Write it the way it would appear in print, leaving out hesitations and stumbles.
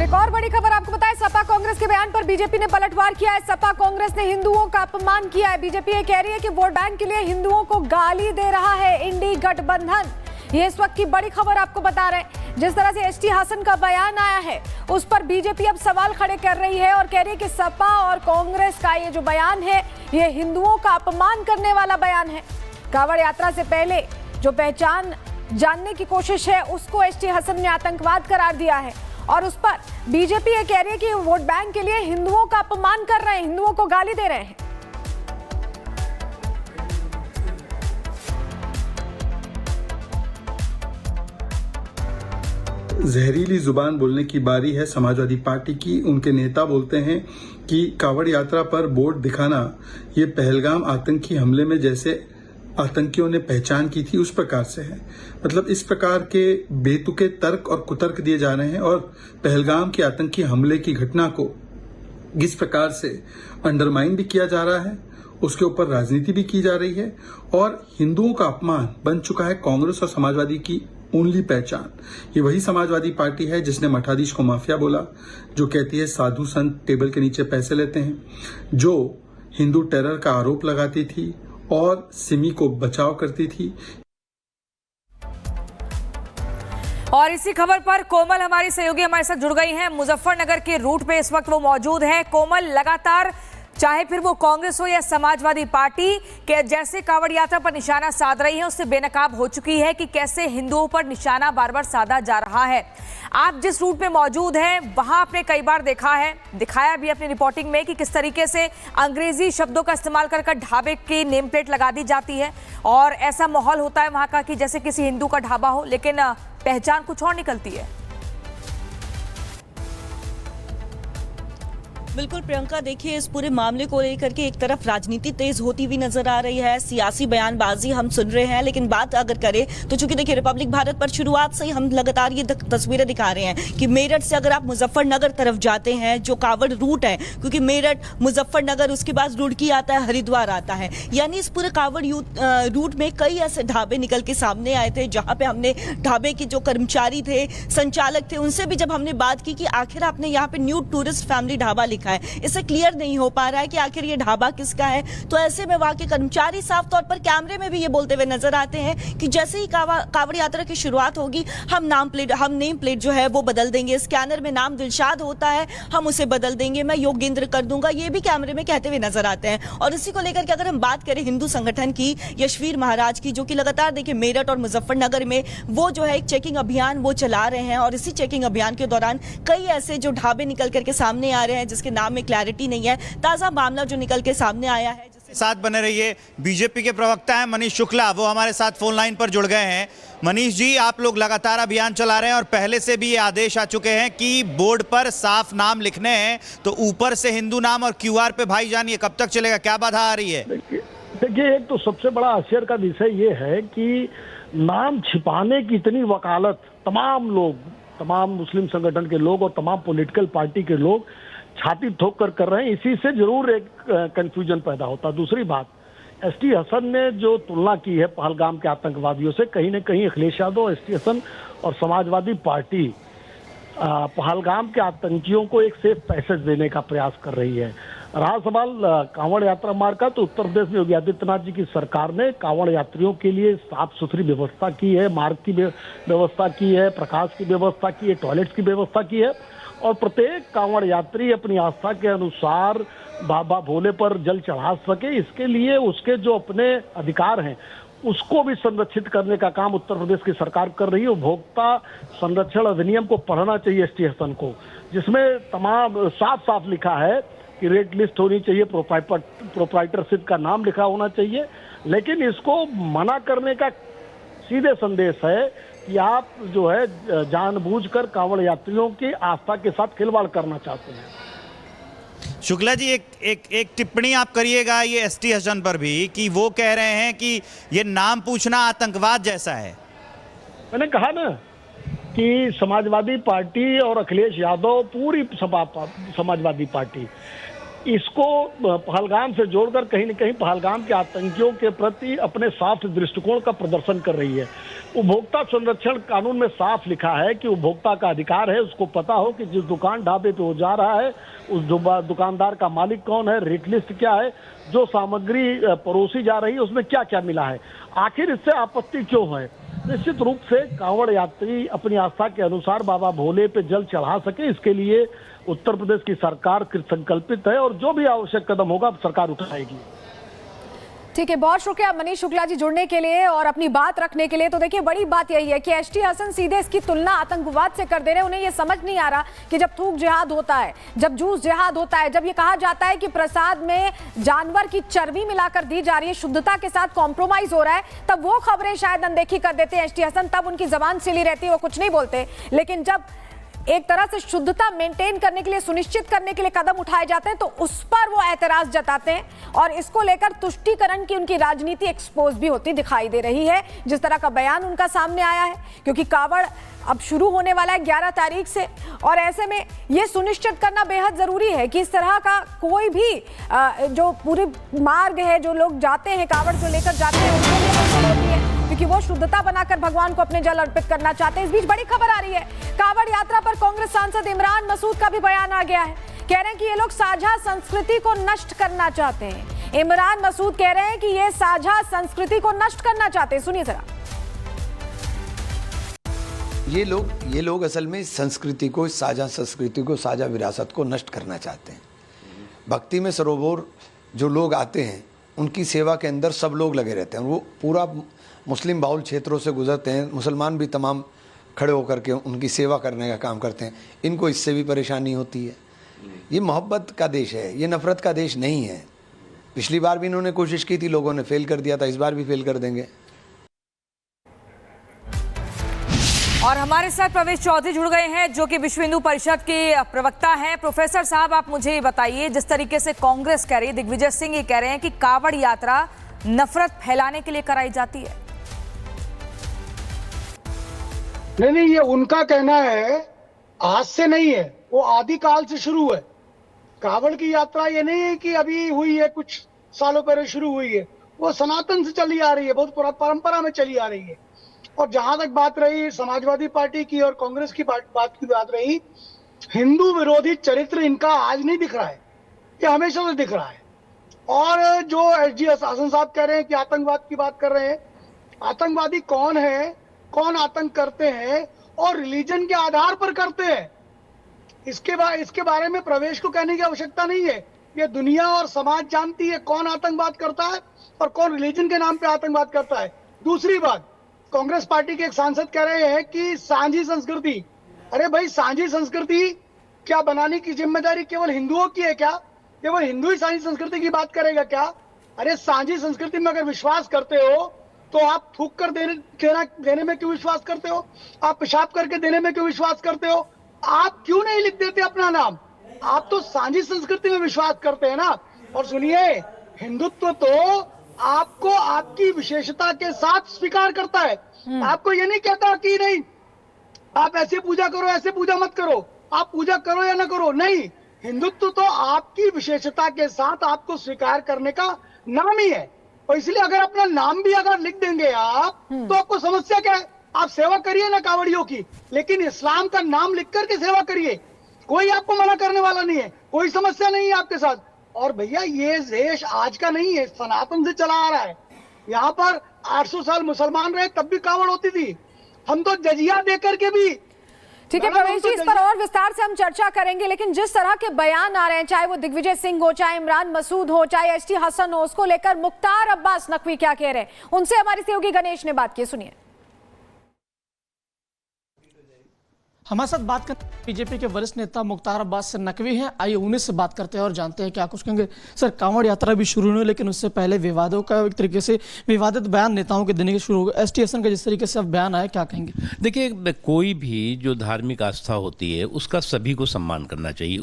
एक और बड़ी खबर आपको बताएं, सपा कांग्रेस के बयान पर बीजेपी ने पलटवार किया है। सपा कांग्रेस ने हिंदुओं का अपमान किया है। बीजेपी ये कह रही है कि वोट बैंक के लिए हिंदुओं को गाली दे रहा है इंडी गठबंधन। ये इस वक्त की बड़ी खबर आपको बता रहे हैं। जिस तरह से एसटी हसन का बयान आया है उस पर बीजेपी अब सवाल खड़े कर रही है और कह रही है कि सपा और कांग्रेस का ये जो बयान है ये हिंदुओं का अपमान करने वाला बयान है। कांवड़ यात्रा से पहले जो पहचान जानने की कोशिश है उसको एसटी हसन ने आतंकवाद करार दिया है और उस पर बीजेपी ये कह रही है कि वोट बैंक के लिए हिंदुओं का अपमान कर रहे हैं, हिंदुओं को गाली दे रहे हैं। जहरीली जुबान बोलने की बारी है समाजवादी पार्टी की। उनके नेता बोलते हैं कि कांवड़ यात्रा पर बोर्ड दिखाना ये पहलगाम आतंकी हमले में जैसे आतंकियों ने पहचान की थी उस प्रकार से है। मतलब इस प्रकार के बेतुके तर्क और कुतर्क दिए जा रहे हैं और पहलगाम के आतंकी हमले की घटना को किस प्रकार से अंडरमाइन भी किया जा रहा है, उसके ऊपर राजनीति भी की जा रही है और हिंदुओं का अपमान बन चुका है कांग्रेस और समाजवादी की ओनली पहचान। ये वही समाजवादी पार्टी है जिसने मठाधीश को माफिया बोला, जो कहती है साधु संत टेबल के नीचे पैसे लेते हैं, जो हिंदू टेरर का आरोप लगाती थी और सिमी को बचाव करती थी। और इसी खबर पर कोमल हमारी सहयोगी हमारे साथ जुड़ गई हैं। मुजफ्फरनगर के रूट पे इस वक्त वो मौजूद है। कोमल, लगातार चाहे फिर वो कांग्रेस हो या समाजवादी पार्टी के जैसे कांवड़ यात्रा पर निशाना साध रही है उससे बेनकाब हो चुकी है कि कैसे हिंदुओं पर निशाना बार बार साधा जा रहा है। आप जिस रूट पे मौजूद हैं वहां आपने कई बार देखा है, दिखाया भी अपनी रिपोर्टिंग में कि किस तरीके से अंग्रेजी शब्दों का इस्तेमाल कर ढाबे की नेम प्लेट लगा दी जाती है और ऐसा माहौल होता है वहां का कि जैसे किसी हिंदू का ढाबा हो, लेकिन पहचान कुछ और निकलती है। बिल्कुल प्रियंका, देखिए इस पूरे मामले को लेकर के एक तरफ राजनीति तेज होती हुई नजर आ रही है, सियासी बयानबाजी हम सुन रहे हैं, लेकिन बात अगर करें तो चूंकि देखिए रिपब्लिक भारत पर शुरुआत से ही हम लगातार ये तस्वीरें दिखा रहे हैं कि मेरठ से अगर आप मुजफ्फरनगर तरफ जाते हैं जो कांवड़ रूट है, क्योंकि मेरठ मुजफ्फरनगर उसके बाद रुड़की आता है, हरिद्वार आता है, यानी इस पूरे कांवड़ रूट में कई ऐसे ढाबे निकल के सामने आए थे जहां पे हमने ढाबे के जो कर्मचारी थे, संचालक थे, उनसे भी जब हमने बात की कि आखिर आपने यहाँ पे न्यू टूरिस्ट फैमिली ढाबा लिखा है, इसे क्लियर नहीं हो पा रहा है कि आखिर ये ढाबा किसका है। तो ऐसे में वहां के कर्मचारी साफ तौर पर कैमरे में भी ये बोलते हुए नजर आते हैं कि जैसे ही कांवड़ यात्रा की शुरुआत होगी हम नेम प्लेट जो है वो बदल देंगे, स्कैनर में नाम दिलशाद होता है हम उसे बदल देंगे, मैं योगेंद्र कर दूंगा, ये भी कैमरे में कहते हुए नजर आते हैं। और इसी को लेकर के अगर हम बात करें हिंदू संगठन की, यशवीर महाराज की, जो कि लगातार देखिए मेरठ और मुजफ्फरनगर में वो जो है एक चेकिंग अभियान वो चला रहे हैं और इसी चेकिंग अभियान के दौरान कई ऐसे जो ढाबे निकल करके सामने आ रहे हैं जिसके नाम में क्लैरिटी नहीं है। ताजा मामला जो निकल के सामने आया है, साथ बने रहिए। बीजेपी के प्रवक्ता हैं मनीष शुक्ला, वो हमारे साथ फोन लाइन पर जुड़ गए हैं। मनीष जी, आप लोग लगातार अभियान चला रहे हैं और पहले से भी ये आदेश आ चुके हैं कि बोर्ड पर साफ नाम लिखने हैं, तो ऊपर से हिंदू नाम और क्यूआर पे भाईजान, ये कब तक चलेगा, क्या बाधा आ रही है? देखिए एक तो सबसे बड़ा आश्चर्य का विषय ये है कि नाम छिपाने की इतनी वकालत तमाम लोग, तमाम मुस्लिम संगठन के लोग और तमाम पॉलिटिकल पार्टी के लोग छाती ठोक कर रहे हैं। इसी से जरूर एक कंफ्यूजन पैदा होता है। दूसरी बात, एसटी हसन ने जो तुलना की है पहलगाम के आतंकवादियों से, कहीं न कहीं अखिलेश यादव, एसटी हसन और समाजवादी पार्टी पहलगाम के आतंकियों को एक सेफ पैसेज देने का प्रयास कर रही है। रहा सवाल कांवड़ यात्रा मार्ग का, तो उत्तर प्रदेश में योगी आदित्यनाथ जी की सरकार ने कांवड़ यात्रियों के लिए साफ सुथरी व्यवस्था की है, मार्ग की व्यवस्था की है, प्रकाश की व्यवस्था की है, टॉयलेट्स की व्यवस्था की है और प्रत्येक कांवड़ यात्री अपनी आस्था के अनुसार बाबा भोले पर जल चढ़ा सके, इसके लिए उसके जो अपने अधिकार हैं उसको भी संरक्षित करने का काम उत्तर प्रदेश की सरकार कर रही है। उपभोक्ता संरक्षण अधिनियम को पढ़ना चाहिए एसटी हसन को, जिसमें तमाम साफ साफ लिखा है कि रेट लिस्ट होनी चाहिए, प्रोप्राइटरशिप का नाम लिखा होना चाहिए, लेकिन इसको मना करने का सीधे संदेश है कि आप जो है जानबूझकर कांवड़ यात्रियों की आस्था के साथ खिलवाड़ करना चाहते हैं। शुक्ला जी, एक टिप्पणी आप करिएगा ये एसटी हसन पर भी कि वो कह रहे हैं कि ये नाम पूछना आतंकवाद जैसा है। मैंने कहा ना कि समाजवादी पार्टी और अखिलेश यादव, पूरी समाजवादी पार्टी इसको पहलगाम से जोड़कर कहीं न कहीं पहलगाम के आतंकियों के प्रति अपने साफ दृष्टिकोण का प्रदर्शन कर रही है। उपभोक्ता संरक्षण कानून में साफ लिखा है कि उपभोक्ता का अधिकार है, उसको पता हो कि जिस दुकान ढाबे पे वो जा रहा है उस दुकानदार का मालिक कौन है, रेट लिस्ट क्या है, जो सामग्री परोसी जा रही है उसमें क्या क्या मिला है, आखिर इससे आपत्ति क्यों है। निश्चित रूप से कांवड़ यात्री अपनी आस्था के अनुसार बाबा भोले पे जल चढ़ा सके, इसके लिए उत्तर प्रदेश की सरकार संकल्पित है और जो भी आवश्यक कदम होगा सरकार उठाएगी। ठीक है, बहुत शुक्रिया मनीष शुक्ला जी जुड़ने के लिए और अपनी बात रखने के लिए। तो देखिए बड़ी बात यही है कि एसटी हसन सीधे इसकी तुलना आतंकवाद से कर दे रहे हैं। उन्हें ये समझ नहीं आ रहा कि जब थूक जिहाद होता है, जब जूस जिहाद होता है, जब ये कहा जाता है कि प्रसाद में जानवर की चर्बी मिलाकर दी जा रही है, शुद्धता के साथ कॉम्प्रोमाइज हो रहा है, तब वो खबरें शायद अनदेखी कर देते हैं एसटी हसन, तब उनकी जबान सिली रहती है, वो कुछ नहीं बोलते। लेकिन जब एक तरह से शुद्धता मेंटेन करने के लिए, सुनिश्चित करने के लिए कदम उठाए जाते हैं तो उस पर वो एतराज जताते हैं और इसको लेकर तुष्टीकरण की उनकी राजनीति एक्सपोज भी होती दिखाई दे रही है, जिस तरह का बयान उनका सामने आया है। क्योंकि कावड़ अब शुरू होने वाला है 11 तारीख से और ऐसे में ये सुनिश्चित करना बेहद जरूरी है कि इस तरह का कोई भी जो पूरे मार्ग है, जो लोग जाते हैं, कावड़ जो लेकर जाते हैं, उनको भी मंजूर होती है क्योंकि वो शुद्धता बनाकर भगवान को अपने जल अर्पित करना चाहते हैं। इस बीच बड़ी खबर आ रही है, कावड़ यात्रा पर कांग्रेस सांसद इमरान मसूद का भी बयान आ गया है। कह रहे हैं कि ये लोग साझा संस्कृति को नष्ट करना चाहते हैं। इमरान मसूद कह रहे हैं कि ये साझा संस्कृति को नष्ट करना चाहते हैं। सुनिए जरा। ये लोग असल में संस्कृति को, साझा संस्कृति को, साझा विरासत को नष्ट करना चाहते हैं। भक्ति में सरोवर जो लोग आते हैं उनकी सेवा के अंदर सब लोग लगे रहते हैं। वो पूरा मुस्लिम बाहुल क्षेत्रों से गुजरते हैं, मुसलमान भी तमाम खड़े होकर के उनकी सेवा करने का काम करते हैं। इनको इससे भी परेशानी होती है। ये मोहब्बत का देश है, ये नफरत का देश नहीं है। पिछली बार भी इन्होंने कोशिश की थी, लोगों ने फेल कर दिया था, इस बार भी फेल कर देंगे। और हमारे साथ प्रवेश चौधरी जुड़ गए हैं जो कि विश्व हिंदू परिषद के प्रवक्ता हैं। प्रोफेसर साहब, आप मुझे ये बताइए, जिस तरीके से कांग्रेस कह रही है, दिग्विजय सिंह ये कह रहे हैं कि कावड़ यात्रा नफरत फैलाने के लिए कराई जाती है। नहीं, ये उनका कहना है, आज से नहीं है, वो आदिकाल से शुरू है। कावड़ की यात्रा ये नहीं है कि अभी हुई है, कुछ सालों पहले शुरू हुई है, वो सनातन से चली आ रही है, बहुत परंपरा में चली आ रही है। और जहां तक बात रही समाजवादी पार्टी की और कांग्रेस की बात रही, हिंदू विरोधी चरित्र इनका आज नहीं दिख रहा है, ये हमेशा से दिख रहा है। और जो एसडी हसन साहब कह रहे हैं कि आतंकवाद की बात कर रहे हैं, आतंकवादी कौन है, कौन आतंक करते हैं और रिलीजन के आधार पर करते हैं, इसके बारे में प्रवेश को कहने की आवश्यकता नहीं है। ये दुनिया और समाज जानती है कौन आतंकवाद करता है और कौन रिलीजन के नाम पे आतंकवाद करता है। दूसरी बात, कांग्रेस पार्टी के एक सांसद कह रहे हैं कि सांझी संस्कृति, अरे भाई सांझी संस्कृति क्या बनाने की जिम्मेदारी केवल हिंदुओं की है क्या? केवल हिंदू ही सांझी संस्कृति की बात करेगा क्या? अरे सांझी संस्कृति में अगर विश्वास करते हो तो आप थूक कर देने में क्यों विश्वास करते हो? आप पेशाब करके देने में क्यों विश्वास करते हो? आप क्यों नहीं लिख देते अपना नाम? आप तो सांझी संस्कृति में विश्वास करते हैं ना। और सुनिए, हिंदुत्व तो आपको आपकी विशेषता के साथ स्वीकार करता है। आपको ये नहीं कहता कि नहीं आप ऐसे पूजा करो, ऐसे पूजा मत करो, आप पूजा करो या ना करो, नहीं। हिंदुत्व तो आपकी विशेषता के साथ आपको स्वीकार करने का नाम ही है। और इसलिए अगर अपना नाम भी अगर लिख देंगे आप, तो आपको समस्या क्या है? आप सेवा करिए ना कांवड़ियों की, लेकिन इस्लाम का नाम लिख करके सेवा करिए, कोई आपको मना करने वाला नहीं है, कोई समस्या नहीं है आपके साथ। और भैया ये देश आज का नहीं है, सनातन से चला आ रहा है। यहाँ पर 800 साल मुसलमान रहे तब भी कावड़ होती थी। हम तो जजिया दे करके भी। ठीक है प्रवेश जी, इस पर और विस्तार से हम चर्चा करेंगे, लेकिन जिस तरह के बयान आ रहे हैं, चाहे वो दिग्विजय सिंह हो, चाहे इमरान मसूद हो, चाहे एसटी हसन हो, उसको लेकर मुख्तार अब्बास नकवी क्या कह रहे हैं, उनसे हमारे सहयोगी गणेश ने बात की, सुनिए। हमारे साथ बात कर बीजेपी के वरिष्ठ नेता मुख्तार अब्बास नकवी हैं। आइए उन्हीं से बात करते हैं और जानते हैं क्या कुछ कहेंगे। सर, कांवड़ यात्रा भी शुरू हुई, लेकिन उससे पहले विवादों का एक तरीके से विवादित बयान नेताओं के देने के शुरू हो गए। एसटी हसन का जिस तरीके से अब बयान आया, क्या कहेंगे? देखिए, कोई भी जो धार्मिक आस्था होती है उसका सभी को सम्मान करना चाहिए।